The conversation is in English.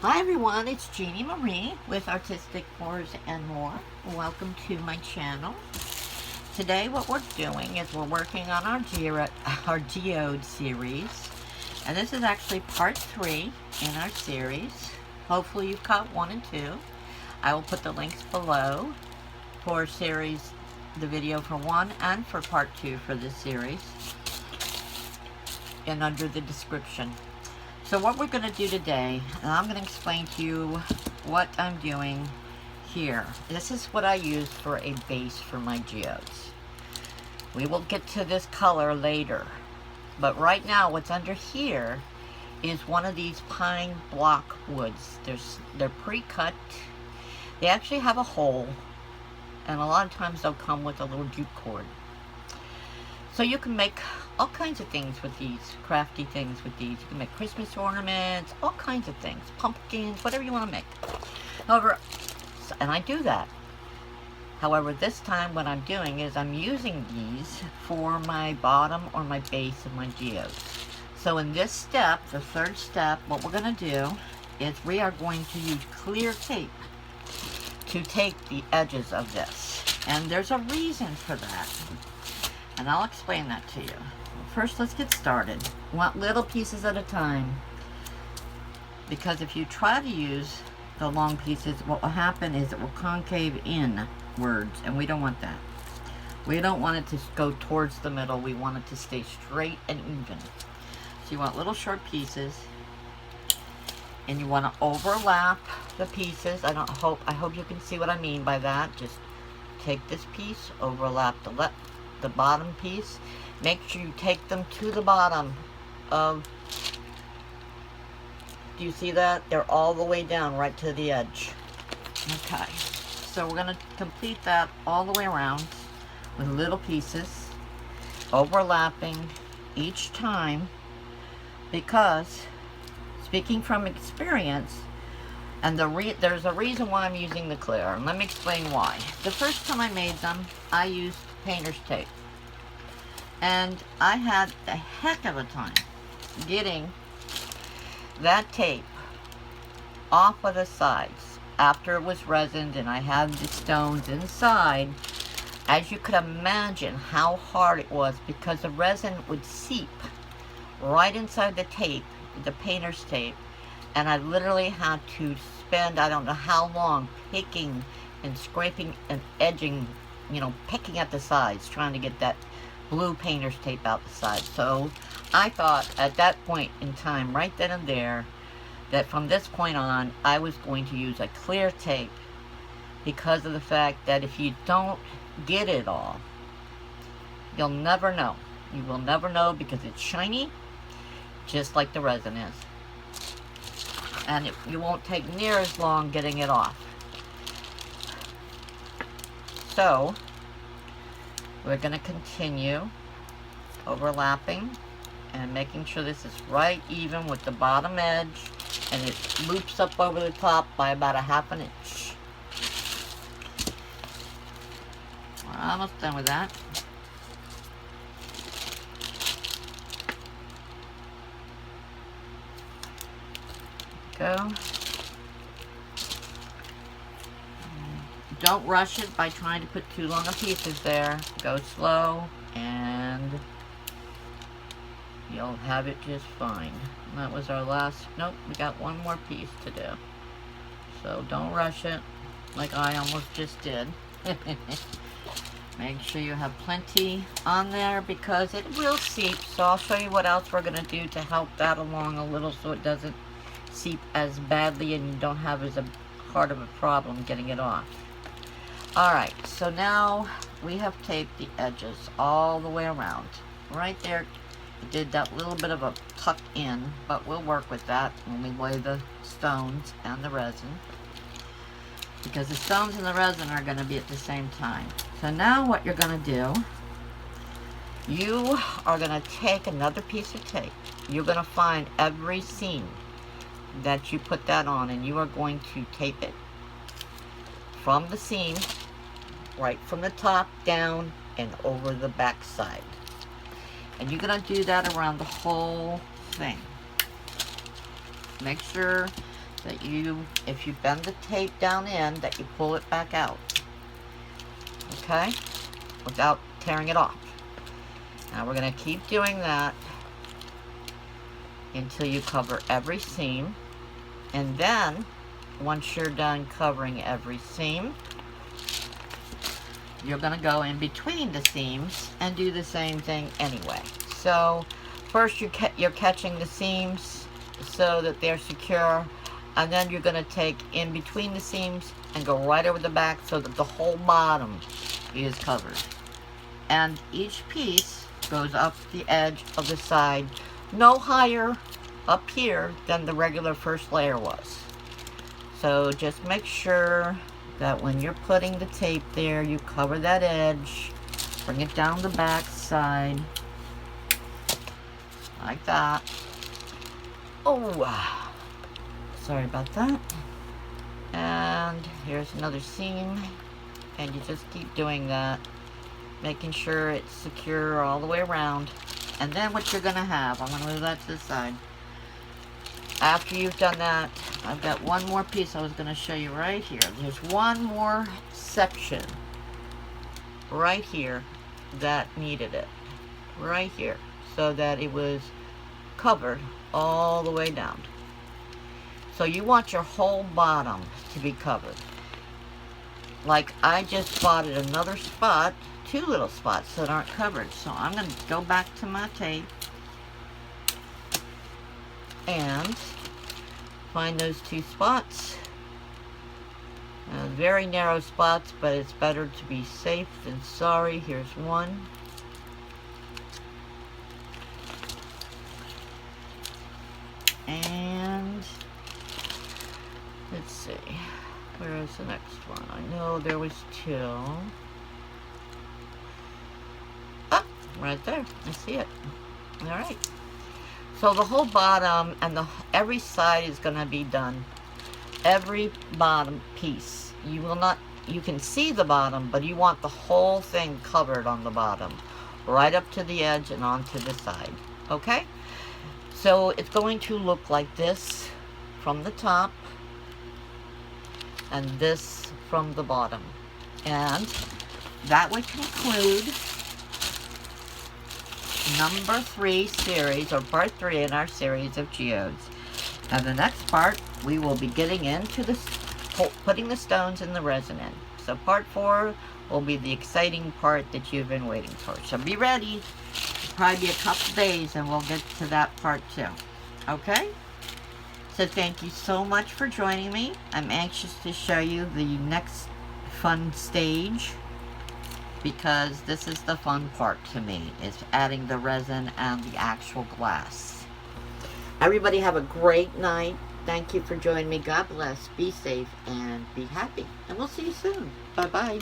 Hi everyone, it's Jeannie Marie with Artistic Pours and More. Welcome to my channel. Today what we're doing is we're working on our Geode series. And this is actually part 3 in our series. Hopefully you've caught 1 and 2. I will put the links below for series, the video for 1 and for part 2 for this series, and under the description. So what we're going to do today, and I'm going to explain to you what I'm doing here. This is what I use for a base for my geodes. We will get to this color later. But right now what's under here is one of these pine block woods. They're pre-cut. They actually have a hole. And a lot of times they'll come with a little jute cord. So you can make all kinds of things with these, crafty things with these. You can make Christmas ornaments, all kinds of things, pumpkins, whatever you want to make. However, and I do that. However, this time what I'm doing is I'm using these for my bottom or my base of my geodes. So in this step, the third step, what we're going to do is we are going to use clear tape to take the edges of this. And there's a reason for that. And I'll explain that to you. First, let's get started. We want little pieces at a time. Because if you try to use the long pieces, what will happen is it will concave inwards, and we don't want that. We don't want it to go towards the middle. We want it to stay straight and even. So you want little short pieces, and you want to overlap the pieces. I hope you can see what I mean by that. Just take this piece, overlap the bottom piece. Make sure you take them to the bottom of, do you see that? They're all the way down right to the edge. Okay, so we're going to complete that all the way around with little pieces, overlapping each time, because speaking from experience, and there's a reason why I'm using the clear, and let me explain why. The first time I made them, I used painter's tape. And I had a heck of a time getting that tape off of the sides after it was resined and I had the stones inside. As you could imagine how hard it was, because the resin would seep right inside the tape, the painter's tape, and I literally had to spend I don't know how long picking and scraping and edging, you know, picking at the sides, trying to get that blue painter's tape out the side. So I thought at that point in time, right then and there, that from this point on I was going to use a clear tape, because of the fact that if you don't get it all, you'll never know. You will never know, because it's shiny just like the resin is, and you won't take near as long getting it off. So we're going to continue overlapping and making sure this is right even with the bottom edge, and it loops up over the top by about a ½ inch. We're almost done with that. Go. Don't rush it by trying to put too long of pieces there. Go slow and you'll have it just fine. And that was our last, nope, we got one more piece to do. So don't rush it like I almost just did. Make sure you have plenty on there, because it will seep. So I'll show you what else we're going to do to help that along a little so it doesn't seep as badly and you don't have as hard of a problem getting it off. Alright, so now we have taped the edges all the way around. Right there, it did that little bit of a tuck in, but we'll work with that when we lay the stones and the resin, because the stones and the resin are going to be at the same time. So now what you're going to do, you are going to take another piece of tape. You're going to find every seam that you put that on, and you are going to tape it from the seam, right from the top down and over the back side. And you're going to do that around the whole thing. Make sure that you, if you bend the tape down in, that you pull it back out. Okay? Without tearing it off. Now we're going to keep doing that until you cover every seam. And then, once you're done covering every seam, you're going to go in between the seams and do the same thing anyway. So, first you're catching the seams so that they're secure, and then you're going to take in between the seams and go right over the back so that the whole bottom is covered. And each piece goes up the edge of the side, no higher up here than the regular first layer was. So just make sure that when you're putting the tape there, you cover that edge, bring it down the back side, like that. Oh, sorry about that. And here's another seam, and you just keep doing that, making sure it's secure all the way around. And then what you're going to have, I'm going to move that to the side. After you've done that, I've got one more piece I was going to show you right here. There's one more section right here that needed it. Right here. So that it was covered all the way down. So you want your whole bottom to be covered. Like I just spotted another spot, two little spots that aren't covered. So I'm going to go back to my tape and find those two spots. Very narrow spots, but it's better to be safe than sorry. Here's one. And let's see, where is the next one? I know there was two. Ah, right there. I see it. All right. So the whole bottom and every side is going to be done. Every bottom piece. You will not, you can see the bottom, but you want the whole thing covered on the bottom. Right up to the edge and onto the side. Okay? So it's going to look like this from the top and this from the bottom. And that would conclude number 3 series, or part 3 in our series of geodes. And the next part, we will be getting into the putting the stones in the resin in. So part 4 will be the exciting part that you've been waiting for. So be ready. It'll probably be a couple days and we'll get to that part too. Okay? So thank you so much for joining me. I'm anxious to show you the next fun stage, because this is the fun part to me, is adding the resin and the actual glass. Everybody have a great night. Thank you for joining me. God bless. Be safe and be happy. And we'll see you soon. Bye-bye.